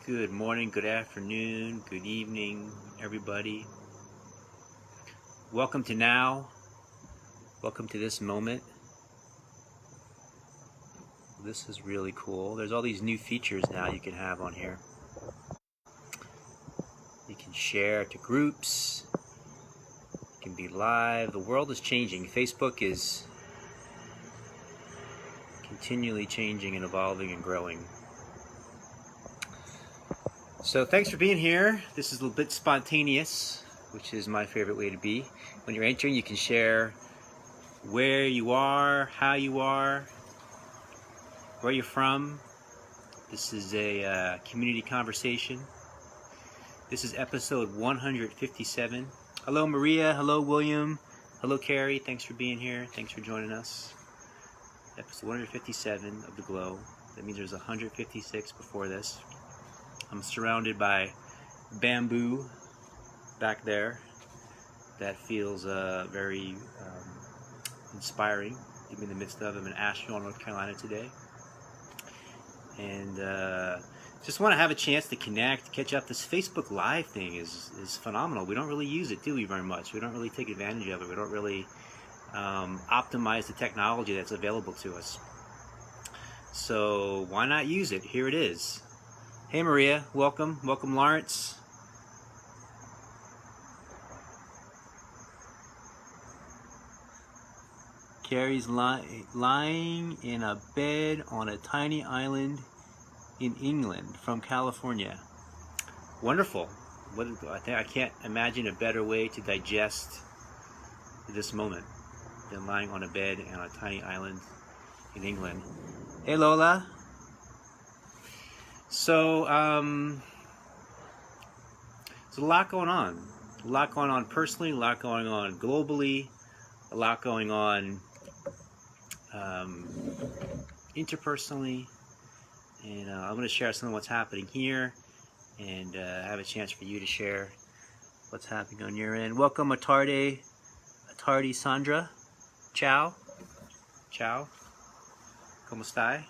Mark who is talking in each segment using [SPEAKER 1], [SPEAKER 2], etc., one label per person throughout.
[SPEAKER 1] Good morning, good afternoon, good evening, everybody. Welcome to now. Welcome to this moment. This is really cool. There's all these new features now you can have on here. You can share to groups. You can be live. The world is changing. Facebook is continually changing and evolving and growing. So thanks for being here. This is a little bit spontaneous, which is my favorite way to be. When you're entering, you can share where you are, how you are, where you're from. This is a community conversation. This is episode 157. Hello, Maria. Hello, William. Hello, Carrie. Thanks for being here. Thanks for joining us. Episode 157 of The Glow. That means there's 156 before this. I'm surrounded by bamboo back there. That feels very inspiring to be in the midst of. I'm in Asheville, North Carolina today. And just want to have a chance to connect, catch up. This Facebook Live thing is phenomenal. We don't really use it, do we, very much? We don't really take advantage of it. We don't really optimize the technology that's available to us. So why not use it? Here it is. Hey Maria, welcome. Welcome Lawrence. Carrie's lying in a bed on a tiny island in England from California. Wonderful. I can't imagine a better way to digest this moment than lying on a bed on a tiny island in England. Hey Lola. So, there's a lot going on. A lot going on personally, a lot going on globally, a lot going on interpersonally. And I'm going to share some of what's happening here and have a chance for you to share what's happening on your end. Welcome, Atardi Sandra. Ciao. Ciao. ¿Cómo stai?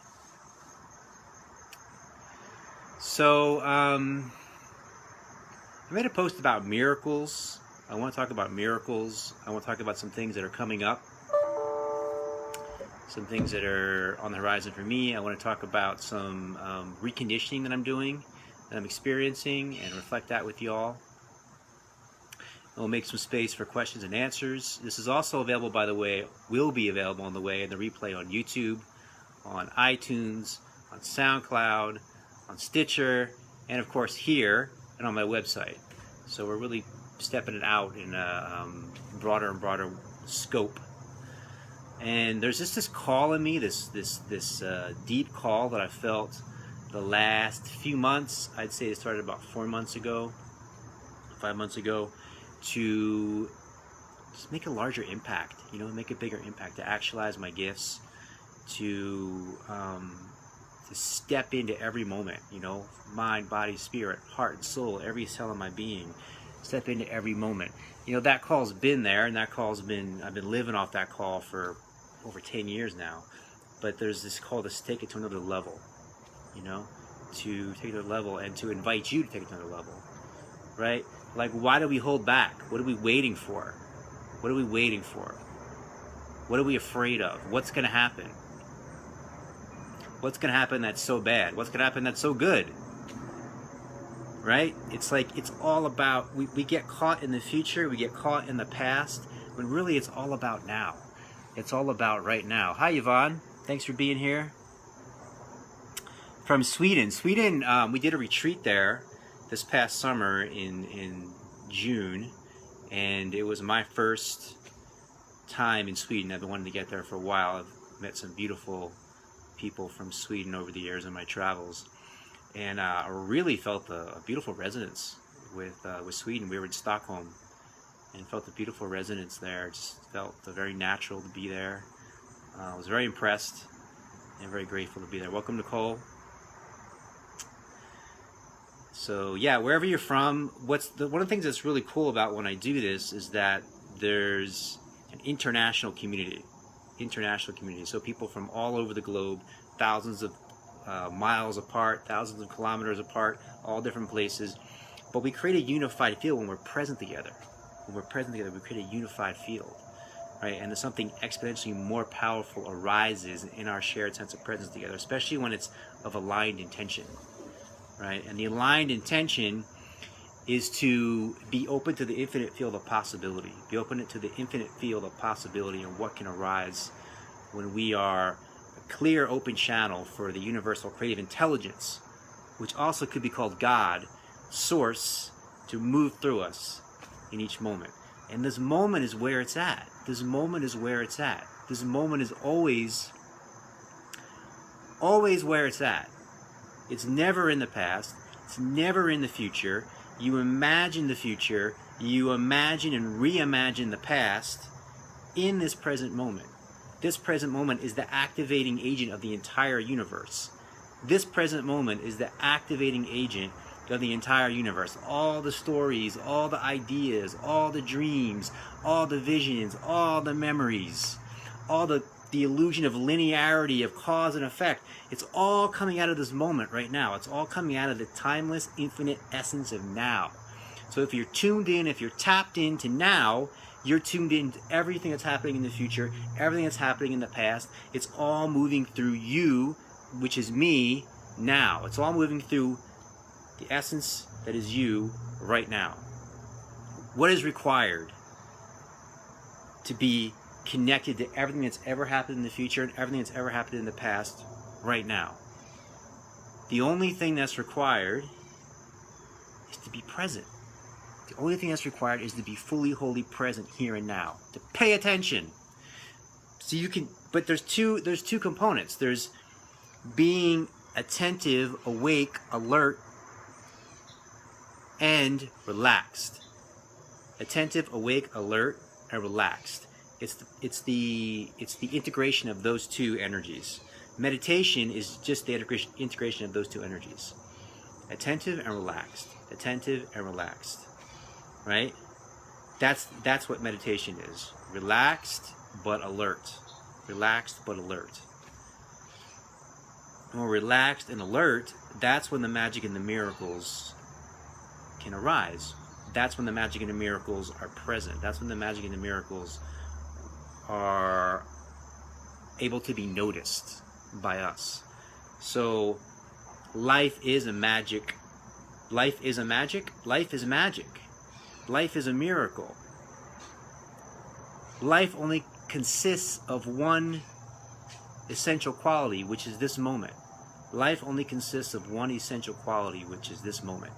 [SPEAKER 1] So, I made a post about miracles. I want to talk about miracles. I want to talk about some things that are coming up. Some things that are on the horizon for me. I want to talk about some reconditioning that I'm doing, that I'm experiencing, and reflect that with y'all. We'll make some space for questions and answers. This is also available, by the way, will be available on the way in the replay on YouTube, on iTunes, on SoundCloud, on Stitcher, and of course here and on my website. So we're really stepping it out in a broader and broader scope. And there's just this call in me, this deep call that I felt the last few months. I'd say it started about 5 months ago, to just make a larger impact. Make a bigger impact, to actualize my gifts, to step into every moment, mind, body, spirit, heart, and soul, every cell of my being, step into every moment. That call's been there, and I've been living off that call for over 10 years now. But there's this call to take it to another level, to take it to another level and to invite you to take it to another level, right? Like, why do we hold back? What are we waiting for? What are we waiting for? What are we afraid of? What's going to happen? What's going to happen that's so bad? What's going to happen that's so good? Right? It's like, it's all about, we get caught in the future, we get caught in the past, when really it's all about now. It's all about right now. Hi, Yvonne. Thanks for being here. From Sweden. We did a retreat there this past summer in June, and it was my first time in Sweden. I've been wanting to get there for a while. I've met some beautiful people from Sweden over the years in my travels, and I really felt a beautiful resonance with Sweden. We were in Stockholm and felt a beautiful resonance there. Just felt very natural to be there. I was very impressed and very grateful to be there. Welcome, Nicole. So yeah, wherever you're from, one of the things that's really cool about when I do this is that there's an international community. So people from all over the globe, thousands of miles apart, thousands of kilometers apart, all different places. But we create a unified field when we're present together. When we're present together, we create a unified field, right? And there's something exponentially more powerful arises in our shared sense of presence together, especially when it's of aligned intention, right? And the aligned intention is to be open to the infinite field of possibility. Be open to the infinite field of possibility and what can arise when we are a clear, open channel for the universal creative intelligence, which also could be called God, source, to move through us in each moment. And this moment is where it's at. This moment is where it's at. This moment is always where it's at. It's never in the past. It's never in the future. You imagine the future. You imagine and reimagine the past in this present moment. This present moment is the activating agent of the entire universe. This present moment is the activating agent of the entire universe. All the stories, all the ideas, all the dreams, all the visions, all the memories, all the illusion of linearity, of cause and effect. It's all coming out of this moment right now. It's all coming out of the timeless, infinite essence of now. So if you're tuned in, if you're tapped into now, you're tuned in to everything that's happening in the future, everything that's happening in the past. It's all moving through you, which is me, now. It's all moving through the essence that is you right now. What is required to be connected to everything that's ever happened in the future and everything that's ever happened in the past right now? The only thing that's required is to be present. The only thing that's required is to be fully, wholly present here and now. To pay attention. So you can, but there's two components. There's being attentive, awake, alert, and relaxed. Attentive, awake, alert, and relaxed. It's the integration of those two energies. Meditation is just the integration of those two energies. Attentive and relaxed. Attentive and relaxed. Right? That's what meditation is. Relaxed but alert. Relaxed but alert. When we're relaxed and alert, that's when the magic and the miracles can arise. That's when the magic and the miracles are present. That's when the magic and the miracles are able to be noticed by us. So life is a magic. Life is a magic. Life is magic. Life is a miracle. Life only consists of one essential quality, which is this moment. Life only consists of one essential quality, which is this moment.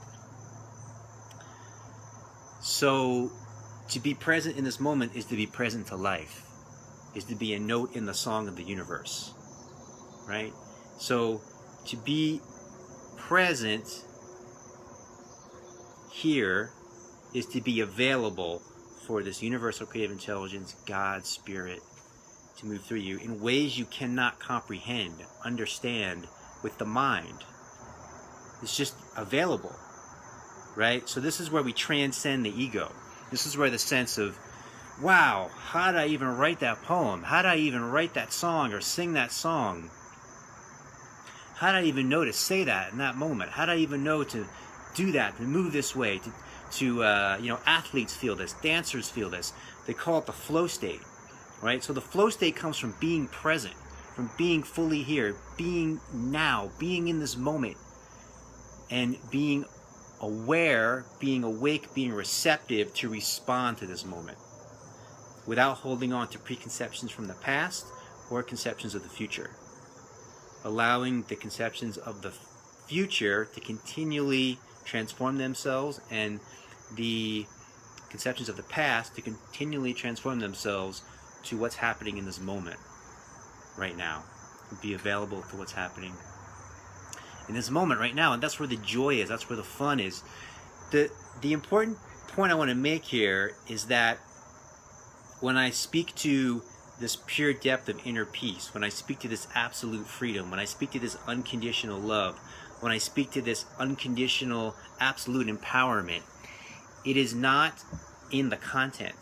[SPEAKER 1] So to be present in this moment is to be present to life, is to be a note in the song of the universe, right? So to be present here is to be available for this universal creative intelligence, God, Spirit, to move through you in ways you cannot comprehend, understand with the mind. It's just available, right? So this is where we transcend the ego. This is where the sense of, wow, how did I even write that poem? How did I even write that song or sing that song? How did I even know to say that in that moment? How did I even know to do that, to move this way, athletes feel this, dancers feel this. They call it the flow state, right? So the flow state comes from being present, from being fully here, being now, being in this moment, and being aware, being awake, being receptive to respond to this moment without holding on to preconceptions from the past or conceptions of the future. Allowing the conceptions of the future to continually transform themselves and the conceptions of the past to continually transform themselves to what's happening in this moment right now. Be available to what's happening in this moment right now. And that's where the joy is. That's where the fun is. The important point I want to make here is that when I speak to this pure depth of inner peace, when I speak to this absolute freedom, when I speak to this unconditional love, when I speak to this unconditional absolute empowerment, it is not in the content.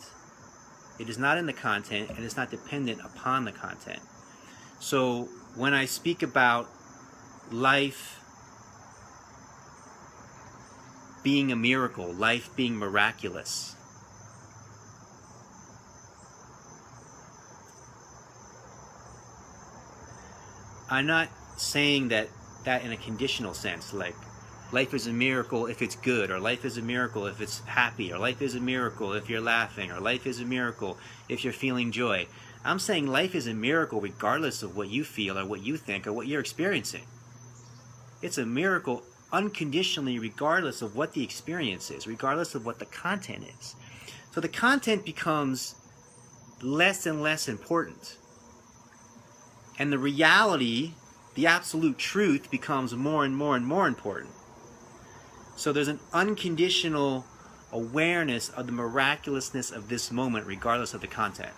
[SPEAKER 1] It is not in the content, and it's not dependent upon the content. So when I speak about life being a miracle, life being miraculous. I'm not saying that in a conditional sense, like life is a miracle if it's good, or life is a miracle if it's happy, or life is a miracle if you're laughing, or life is a miracle if you're feeling joy. I'm saying life is a miracle regardless of what you feel or what you think or what you're experiencing. It's a miracle unconditionally regardless of what the experience is, regardless of what the content is. So the content becomes less and less important. And the reality, the absolute truth, becomes more and more and more important. So there's an unconditional awareness of the miraculousness of this moment regardless of the content.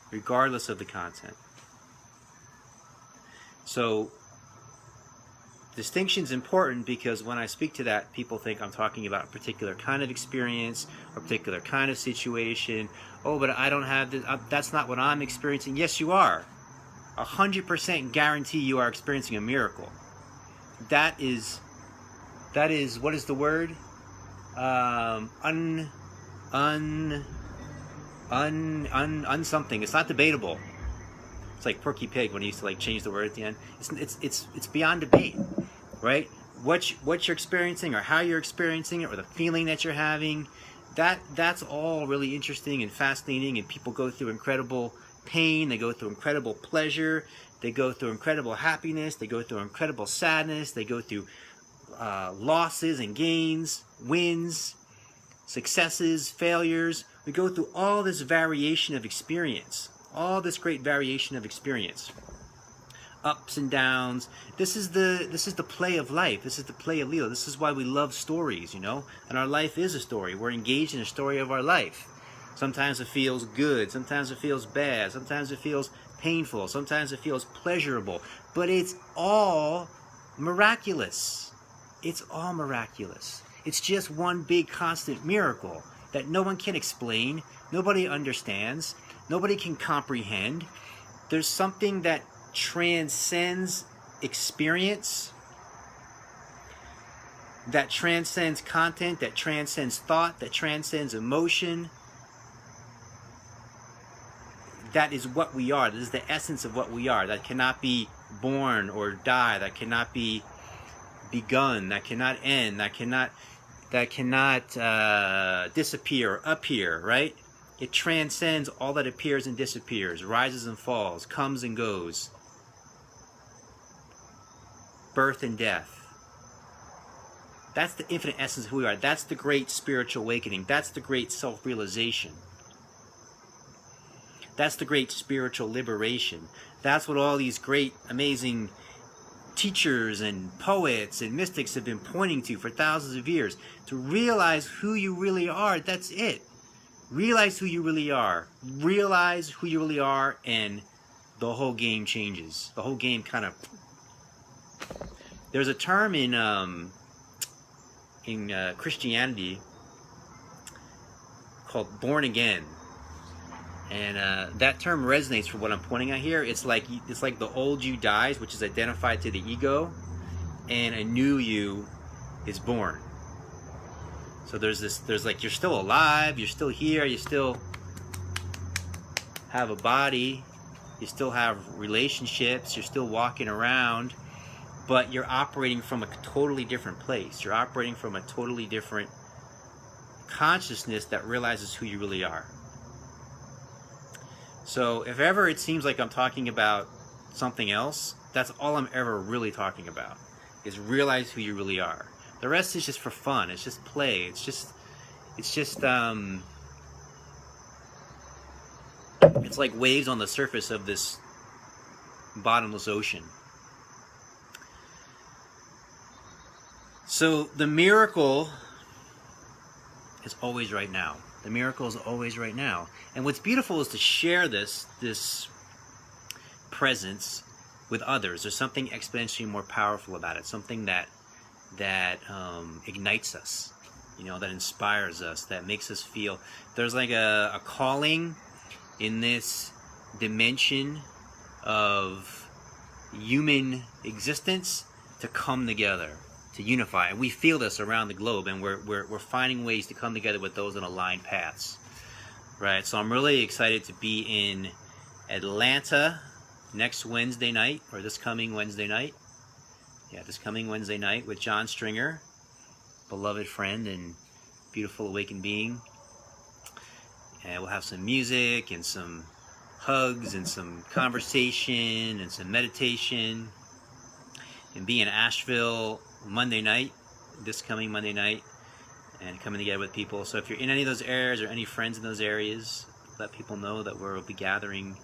[SPEAKER 1] Regardless of the content. So distinction's important because when I speak to that, people think I'm talking about a particular kind of experience, a particular kind of situation. Oh, but I don't have this. That's not what I'm experiencing. Yes, you are. 100% guarantee you are experiencing a miracle. That is, what is the word? Something. It's not debatable. It's like Porky Pig when he used to like change the word at the end. It's beyond debate, right? What you're experiencing, or how you're experiencing it, or the feeling that you're having, that's all really interesting and fascinating. And people go through incredible pain, they go through incredible pleasure, they go through incredible happiness, they go through incredible sadness, they go through losses and gains, wins, successes, failures. We go through all this variation of experience. All this great variation of experience, ups and downs. This is the play of life. This is the play of Lila. This is why we love stories, you know. And our life is a story. We're engaged in a story of our life. Sometimes it feels good. Sometimes it feels bad. Sometimes it feels painful. Sometimes it feels pleasurable. But it's all miraculous. It's all miraculous. It's just one big constant miracle that no one can explain. Nobody understands. Nobody can comprehend. There's something that transcends experience, that transcends content, that transcends thought, that transcends emotion. That is what we are. This is the essence of what we are. That cannot be born or die. That cannot be begun. That cannot end. That cannot disappear or appear, right? It transcends all that appears and disappears, rises and falls, comes and goes, birth and death. That's the infinite essence of who we are. That's the great spiritual awakening. That's the great self-realization. That's the great spiritual liberation. That's what all these great, amazing teachers and poets and mystics have been pointing to for thousands of years. To realize who you really are, that's it. Realize who you really are. Realize who you really are, and the whole game changes. The whole game kind of... There's a term in Christianity called born again. And that term resonates for what I'm pointing at here. It's like the old you dies, which is identified to the ego, and a new you is born. So there's like, you're still alive, you're still here, you still have a body, you still have relationships, you're still walking around, but you're operating from a totally different place. You're operating from a totally different consciousness that realizes who you really are. So if ever it seems like I'm talking about something else, that's all I'm ever really talking about, is realize who you really are. The rest is just for fun. It's just play. It's just it's like waves on the surface of this bottomless ocean. So the miracle is always right now. The miracle is always right now. And what's beautiful is to share this presence with others. There's something exponentially more powerful about it. Something that ignites us, you know, that inspires us, that makes us feel. There's like a calling in this dimension of human existence to come together, to unify. And we feel this around the globe, and we're finding ways to come together with those on aligned paths. Right, so I'm really excited to be in Atlanta next Wednesday night, or this coming Wednesday night. Yeah, this coming Wednesday night with John Stringer, beloved friend and beautiful awakened being. And we'll have some music and some hugs and some conversation and some meditation. And be in Asheville Monday night, this coming Monday night, and coming together with people. So if you're in any of those areas or any friends in those areas, let people know that we'll be gathering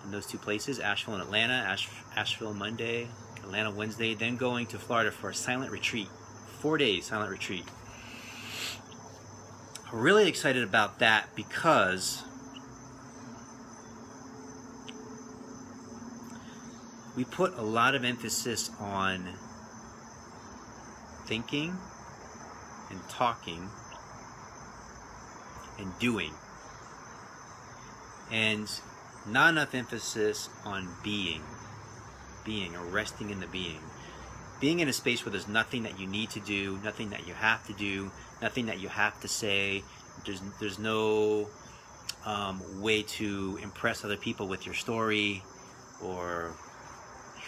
[SPEAKER 1] in those two places, Asheville and Atlanta. Asheville Monday, Atlanta Wednesday, then going to Florida for a silent retreat, 4 days silent retreat. I'm really excited about that because we put a lot of emphasis on thinking and talking and doing, and not enough emphasis on being or resting in the being in a space where there's nothing that you need to do, nothing that you have to do, nothing that you have to say. There's no way to impress other people with your story or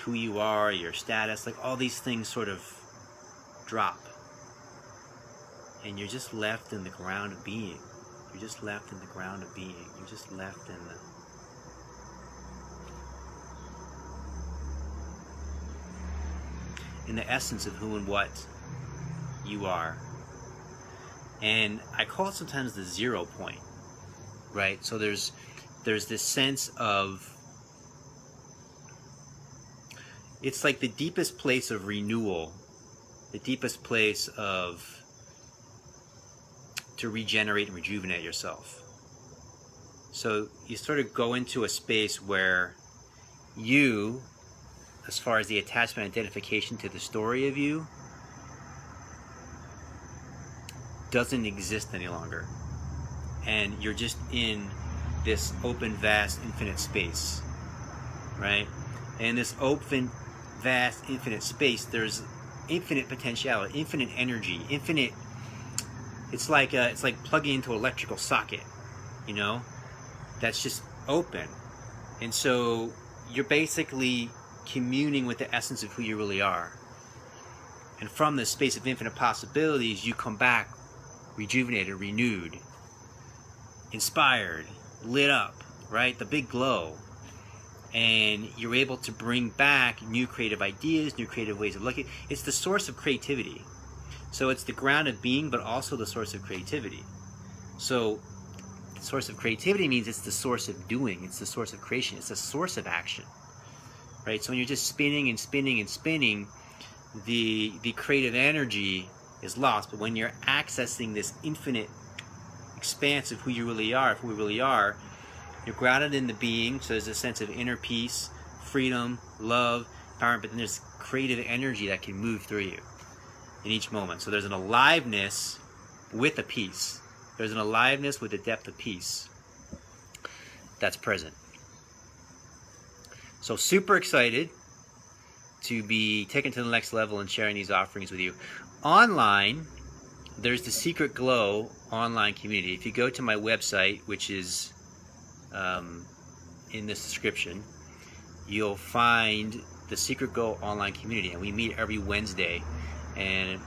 [SPEAKER 1] who you are, your status. Like, all these things sort of drop, and you're just left in the ground of being. You're just left in the ground of being. You're just left in the essence of who and what you are. And I call it sometimes the 0 point, right? So there's this sense of, it's like the deepest place of renewal, the deepest place to regenerate and rejuvenate yourself. So you sort of go into a space where you, as far as the attachment identification to the story of you, doesn't exist any longer. And you're just in this open, vast, infinite space, right? And this open, vast, infinite space, there's infinite potentiality, infinite energy, infinite. It's like plugging into an electrical socket, you know, that's just open. And so you're basically communing with the essence of who you really are. And from this space of infinite possibilities, you come back rejuvenated, renewed, inspired, lit up, right? The big glow. And you're able to bring back new creative ideas, new creative ways of looking. It's the source of creativity. So it's the ground of being, but also the source of creativity. So the source of creativity means it's the source of doing. It's the source of creation. It's the source of action, right? So when you're just spinning and spinning and spinning, the creative energy is lost. But when you're accessing this infinite expanse of who you really are, you're grounded in the being. So there's a sense of inner peace, freedom, love, empowerment, but then there's creative energy that can move through you in each moment. So there's an aliveness with a peace. There's an aliveness with a depth of peace that's present. So super excited to be taken to the next level and sharing these offerings with you. Online, there's the Secret Glow online community. If you go to my website, which is in this description, you'll find the Secret Glow online community, and we meet every Wednesday, and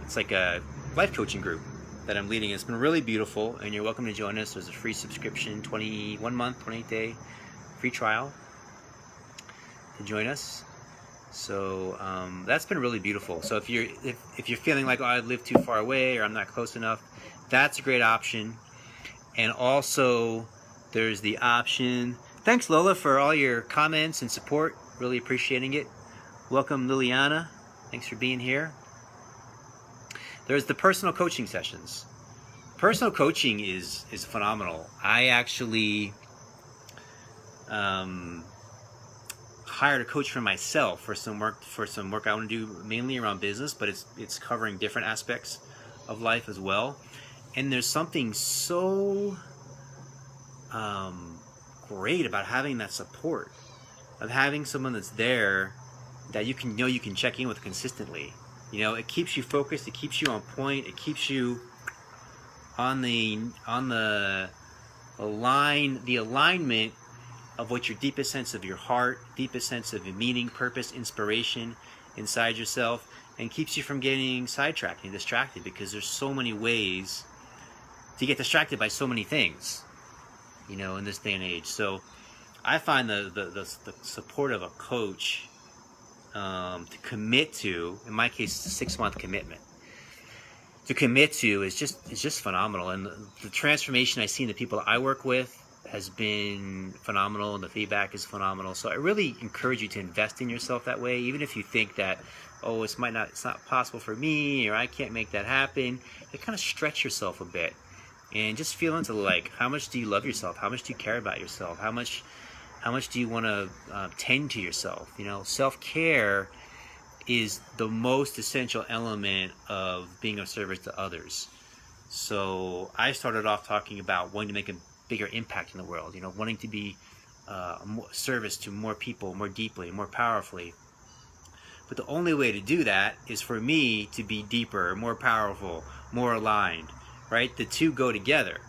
[SPEAKER 1] it's like a life coaching group that I'm leading. It's been really beautiful, and you're welcome to join us. There's a free subscription, 21 month, 28-day free trial to join us. So that's been really beautiful. So if you're feeling like, oh, I live too far away or I'm not close enough, that's a great option. And also there's the option. Thanks, Lola, for all your comments and support. Really appreciating it. Welcome, Liliana. Thanks for being here. There's the personal coaching sessions. Personal coaching is phenomenal. I actually hired a coach for myself for some work I want to do mainly around business, but it's covering different aspects of life as well. And there's something so great about having that support, of having someone that's there that you can check in with consistently. It keeps you focused, it keeps you on point, it keeps you on the alignment of what your deepest sense of your heart, deepest sense of meaning, purpose, inspiration inside yourself, and keeps you from getting sidetracked and distracted, because there's so many ways to get distracted by so many things, in this day and age. So I find the support of a coach to commit to, in my case, it's a 6-month commitment, to commit to is just phenomenal. And the transformation I see in the people I work with has been phenomenal, and the feedback is phenomenal. So I really encourage you to invest in yourself that way, even if you think that, oh, it's not possible for me, or I can't make that happen. You kind of stretch yourself a bit and just feel into, like, how much do you love yourself? How much do you care about yourself? How much do you want to tend to yourself? Self-care is the most essential element of being of service to others. So I started off talking about wanting to make a bigger impact in the world, wanting to be service to more people, more deeply, more powerfully. But the only way to do that is for me to be deeper, more powerful, more aligned, right? The two go together.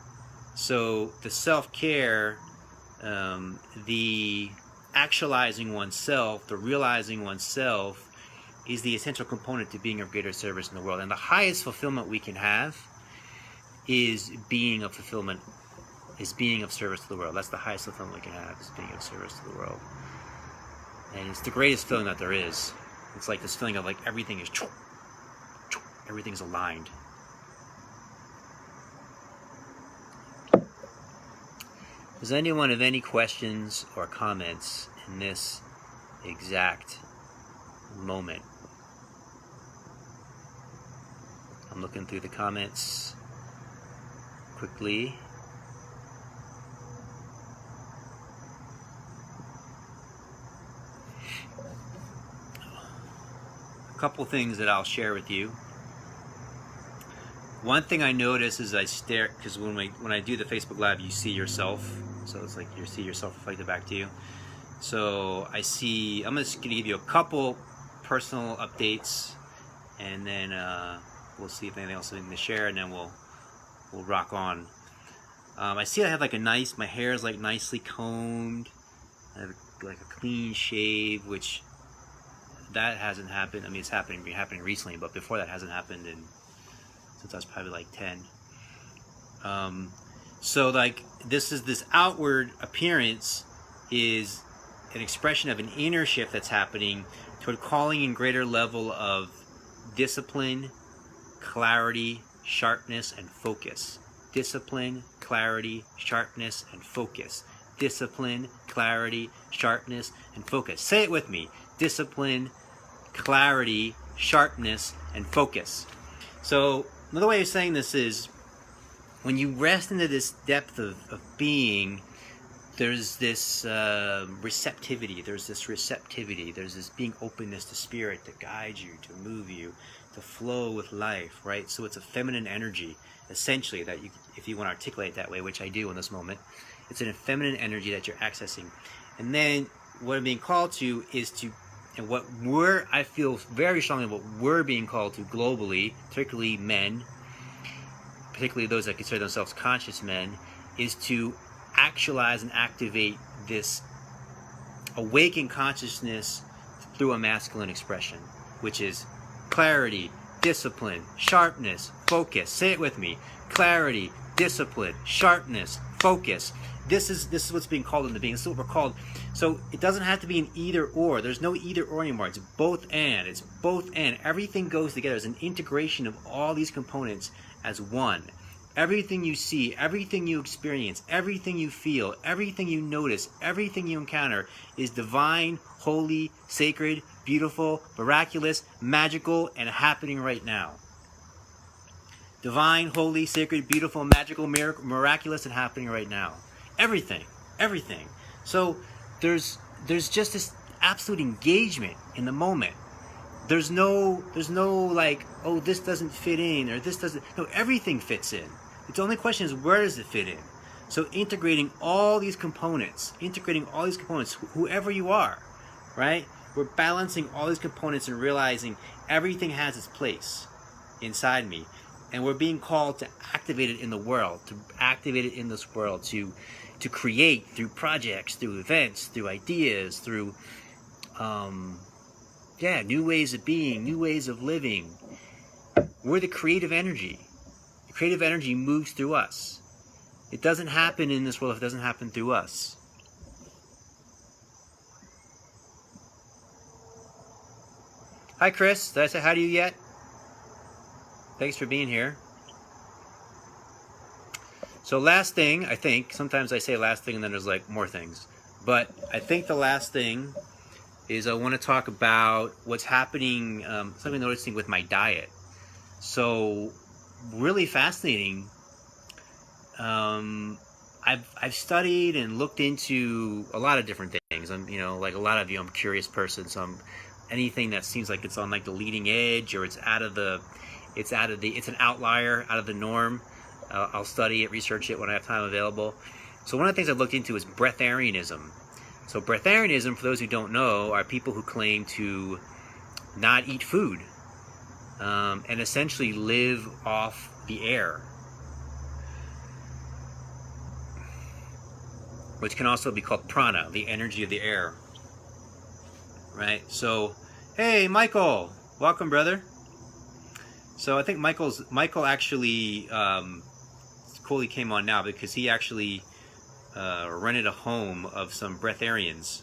[SPEAKER 1] So the self-care, the actualizing oneself, the realizing oneself, is the essential component to being of greater service in the world. And the highest fulfillment we can have is being of service to the world. That's the highest fulfillment we can have, is being of service to the world. And it's the greatest feeling that there is. It's like this feeling of, like, everything's aligned. Does anyone have any questions or comments in this exact moment? I'm looking through the comments quickly. A couple things that I'll share with you. One thing I notice is I stare, because when I do the Facebook Live, you see yourself. So it's like you see yourself reflected back to you. So I'm just going to give you a couple personal updates, and then we'll see if anything else is to share, and then we'll rock on. I see I have like my hair is like nicely combed. I have like a clean shave, which that hasn't happened. I mean, it's happening recently, but before that hasn't happened since I was probably like 10. So like this outward appearance is an expression of an inner shift that's happening toward calling in greater level of discipline, clarity, sharpness, and focus. Discipline, clarity, sharpness, and focus. Discipline, clarity, sharpness, and focus. Say it with me. Discipline, clarity, sharpness, and focus. So another way of saying this is, when you rest into this depth of being, there's this receptivity, there's this being openness to spirit to guide you, to move you, to flow with life, right? So it's a feminine energy, essentially, that you, if you want to articulate it that way, which I do in this moment, it's a feminine energy that you're accessing. And then what I'm being called to is to, and I feel very strongly what we're being called to globally, particularly men, particularly those that consider themselves conscious men, is to actualize and activate this awakened consciousness through a masculine expression, which is clarity, discipline, sharpness, focus. Say it with me. Clarity, discipline, sharpness, focus. This is what's being called into being. This is what we're called. So it doesn't have to be an either or. There's no either or anymore. It's both and. It's both and. Everything goes together. It's an integration of all these components as one. Everything you see, everything you experience, everything you feel, everything you notice, everything you encounter is divine, holy, sacred, beautiful, miraculous, magical, and happening right now. Divine, holy, sacred, beautiful, magical, miraculous, and happening right now. Everything. So there's just this absolute engagement in the moment. There's no like, oh, this doesn't fit in, or this doesn't. No, everything fits in. The only question is, where does it fit in? So integrating all these components, whoever you are, right? We're balancing all these components and realizing everything has its place inside me. And we're being called to activate it in the world, to activate it in this world, to create through projects, through events, through ideas, through new ways of being, new ways of living. We're the creative energy. The creative energy moves through us. It doesn't happen in this world if it doesn't happen through us. Hi, Chris. Did I say hi to you yet? Thanks for being here. So last thing, I think, sometimes I say last thing and then there's like more things. But I think the last thing is I want to talk about what's happening, something I'm noticing with my diet. So really fascinating. I've studied and looked into a lot of different things. I'm, like a lot of you, I'm a curious person. So anything that seems like it's on like the leading edge or it's an outlier, out of the norm. I'll study it, research it when I have time available. So one of the things I've looked into is Breatharianism. So Breatharianism, for those who don't know, are people who claim to not eat food and essentially live off the air, which can also be called prana, the energy of the air. Right? So, hey, Michael, welcome, brother. So I think Michael actually, it's cool he came on now because he actually rented a home of some Breatharians.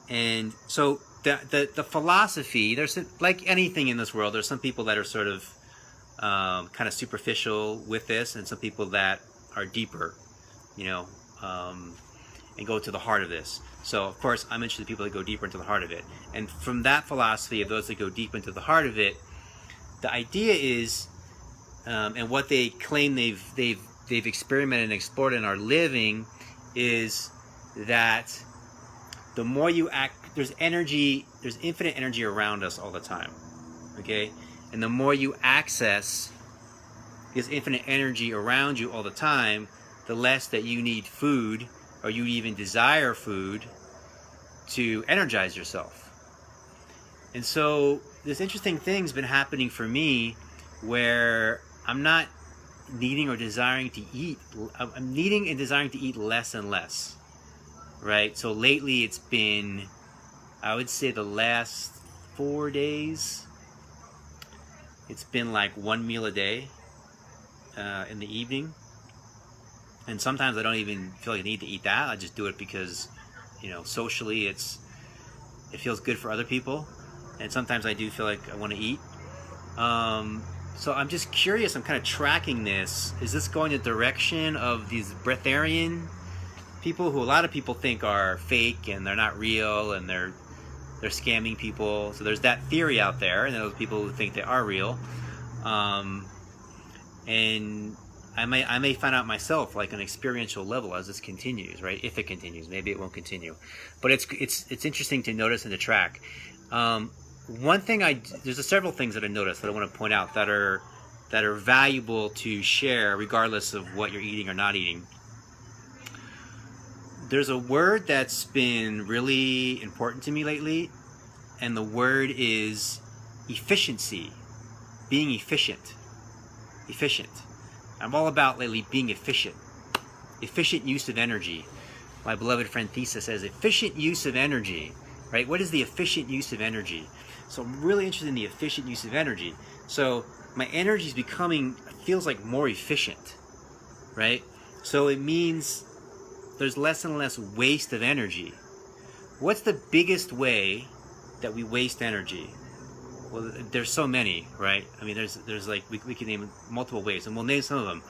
[SPEAKER 1] And so the philosophy, there's like anything in this world, there's some people that are sort of kind of superficial with this and some people that are deeper, and go to the heart of this. So of course I'm interested in people that go deeper into the heart of it. And from that philosophy of those that go deep into the heart of it, the idea is, and what they claim they've experimented and explored and are living, is that the more you act, there's infinite energy around us all the time, okay? And the more you access this infinite energy around you all the time, the less that you need food or you even desire food to energize yourself. And so this interesting thing's been happening for me where I'm not needing or desiring to eat. I'm needing and desiring to eat less and less, right? So lately it's been, I would say the last 4 days, it's been like one meal a day in the evening. And sometimes I don't even feel like I need to eat that. I just do it because, socially it feels good for other people. And sometimes I do feel like I want to eat. So I'm just curious, I'm kind of tracking this. Is this going the direction of these Breatharian people who a lot of people think are fake and they're not real and they're scamming people? So there's that theory out there, and those people who think they are real. And I may find out myself, like an experiential level, as this continues, right? If it continues, maybe it won't continue. But it's interesting to notice and to track. One thing there's several things that I noticed that I want to point out that are valuable to share regardless of what you're eating or not eating. There's a word that's been really important to me lately, and the word is efficiency. Being efficient. Efficient. I'm all about lately being efficient. Efficient use of energy. My beloved friend Thesa says efficient use of energy. Right? What is the efficient use of energy? So I'm really interested in the efficient use of energy. So my energy is feels like more efficient, right? So it means there's less and less waste of energy. What's the biggest way that we waste energy? Well, there's so many, right? I mean, there's like, we can name multiple ways, and we'll name some of them.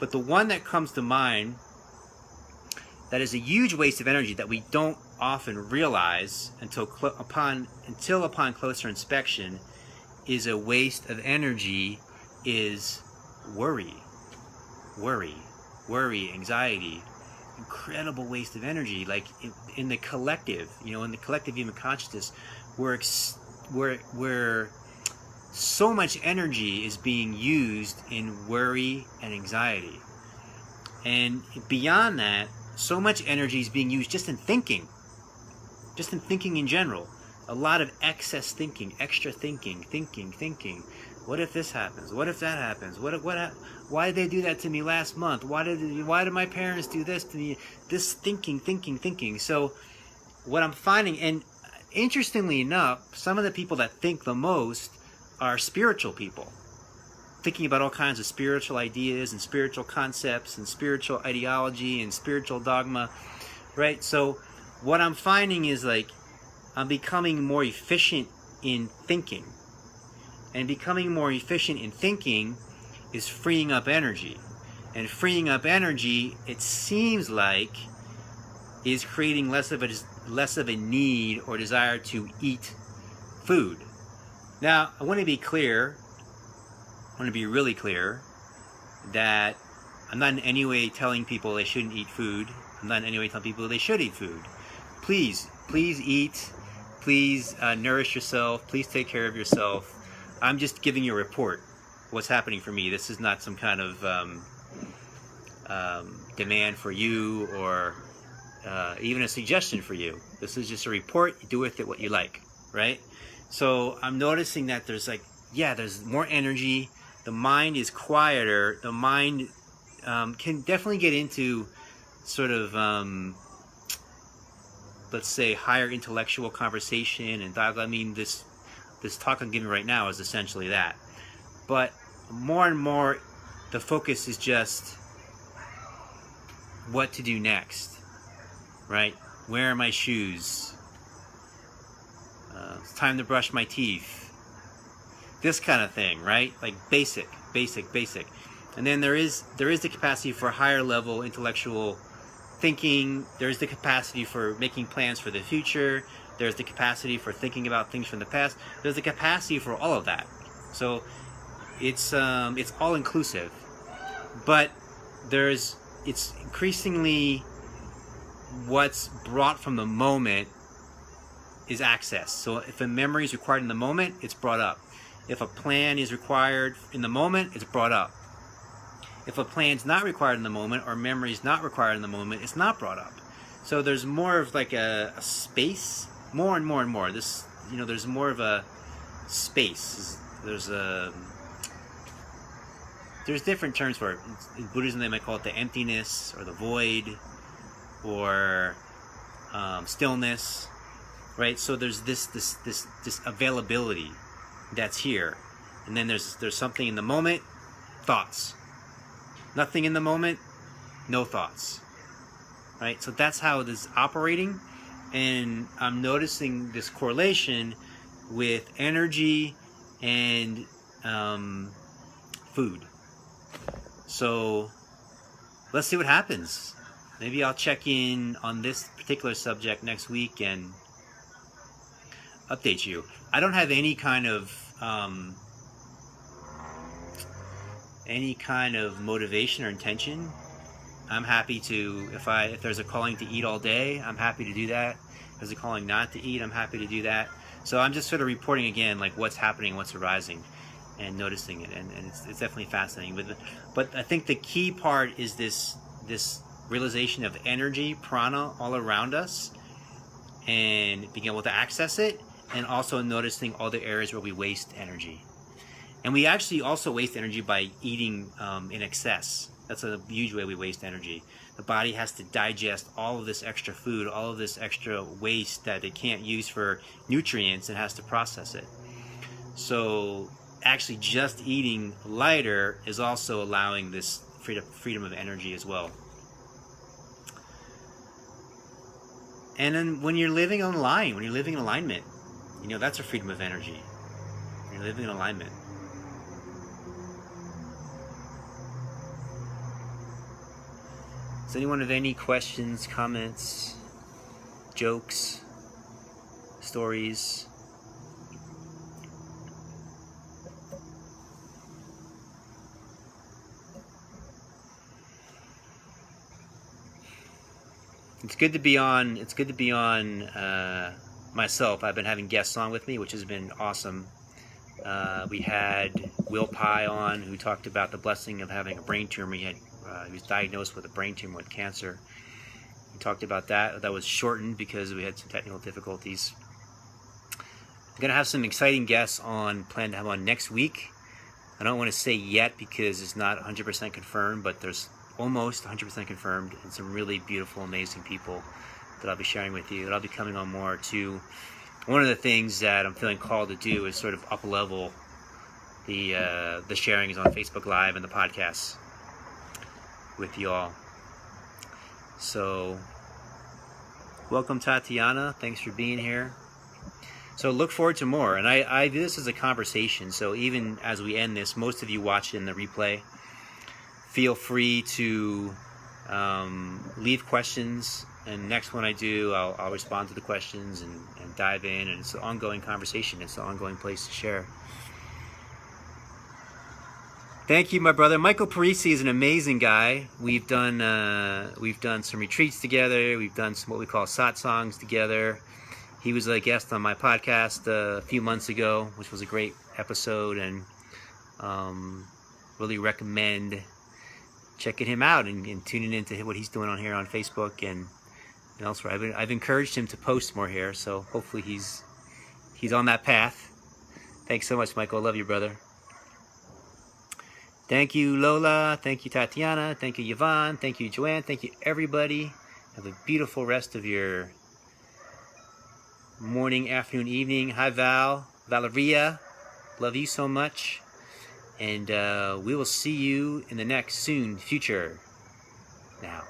[SPEAKER 1] But the one that comes to mind that is a huge waste of energy that we don't often realize until upon closer inspection is a waste of energy is worry, anxiety. Incredible waste of energy. Like in the collective, in the collective human consciousness, where so much energy is being used in worry and anxiety. And beyond that, so much energy is being used just in thinking in general. A lot of excess thinking, extra thinking. What if this happens? What if that happens? Why did they do that to me last month? Why did my parents do this to me? This thinking. So what I'm finding, and interestingly enough, some of the people that think the most are spiritual people, thinking about all kinds of spiritual ideas and spiritual concepts and spiritual ideology and spiritual dogma, right? So what I'm finding is like I'm becoming more efficient in thinking. And becoming more efficient in thinking is freeing up energy. And freeing up energy, it seems like, is creating less of a need or desire to eat food. Now, I want to be clear, I want to be really clear, that I'm not in any way telling people they shouldn't eat food. I'm not in any way telling people they should eat food. Please eat. Please nourish yourself. Please take care of yourself. I'm just giving you a report, what's happening for me. This is not some kind of demand for you or even a suggestion for you. This is just a report. You do with it what you like, right? So I'm noticing that there's there's more energy. The mind is quieter. The mind can definitely get into sort of, let's say, higher intellectual conversation and dialogue. I mean, this talk I'm giving right now is essentially that. But more and more, the focus is just what to do next, right? Where are my shoes? It's time to brush my teeth. This kind of thing, right? Like basic. And then there is the capacity for higher level intellectual thinking. There's the capacity for making plans for the future. There's the capacity for thinking about things from the past. There's the capacity for all of that. So it's all inclusive. But it's increasingly what's brought from the moment is access. So if a memory is required in the moment, it's brought up. If a plan is required in the moment, it's brought up. If a plan's not required in the moment or memory is not required in the moment, it's not brought up. So there's more of like a space, more and more. There's more of a space. There's different terms for it. In Buddhism, they might call it the emptiness or the void or stillness, right? So there's this availability that's here, and then there's something in the moment, thoughts. Nothing in the moment, no thoughts, right? So that's how it is operating, and I'm noticing this correlation with energy and food. So let's see what happens. Maybe I'll check in on this particular subject next week and update you. I don't have any kind of motivation or intention. I'm happy to, if there's a calling to eat all day, I'm happy to do that. If there's a calling not to eat, I'm happy to do that. So I'm just sort of reporting again, like what's happening, what's arising, and noticing it, and it's definitely fascinating. But I think the key part is this realization of energy, prana, all around us, and being able to access it, and also noticing all the areas where we waste energy. And we actually also waste energy by eating in excess. That's a huge way we waste energy. The body has to digest all of this extra food, all of this extra waste that it can't use for nutrients. It has to process it. So actually just eating lighter is also allowing this freedom of energy as well. And then when you're living in alignment, that's a freedom of energy. You're living in alignment. Does anyone have any questions, comments, jokes, stories? It's good to be on myself. I've been having guests on with me, which has been awesome. We had Will Pye on, who talked about the blessing of having a brain tumor. He had He was diagnosed with a brain tumor with cancer. We talked about that. That was shortened because we had some technical difficulties. I'm going to have some exciting guests planned to have on next week. I don't want to say yet because it's not 100% confirmed, but there's almost 100% confirmed, and some really beautiful, amazing people that I'll be sharing with you. And I'll be coming on more too. One of the things that I'm feeling called to do is sort of up-level the sharings on Facebook Live and the podcasts with you all. So, welcome Tatiana. Thanks for being here. So look forward to more. And I view this as a conversation. So even as we end this, most of you watch it in the replay. Feel free to leave questions. And next one I do, I'll respond to the questions and dive in. And it's an ongoing conversation. It's an ongoing place to share. Thank you, my brother. Michael Parisi is an amazing guy. We've done some retreats together. We've done some what we call satsangs together. He was a guest on my podcast a few months ago, which was a great episode, and really recommend checking him out and tuning into what he's doing on here on Facebook and elsewhere. I've encouraged him to post more here, so hopefully he's on that path. Thanks so much, Michael. I love you, brother. Thank you, Lola. Thank you, Tatiana. Thank you, Yvonne. Thank you, Joanne. Thank you, everybody. Have a beautiful rest of your morning, afternoon, evening. Hi, Valeria. Love you so much. And we will see you in the next future. Now.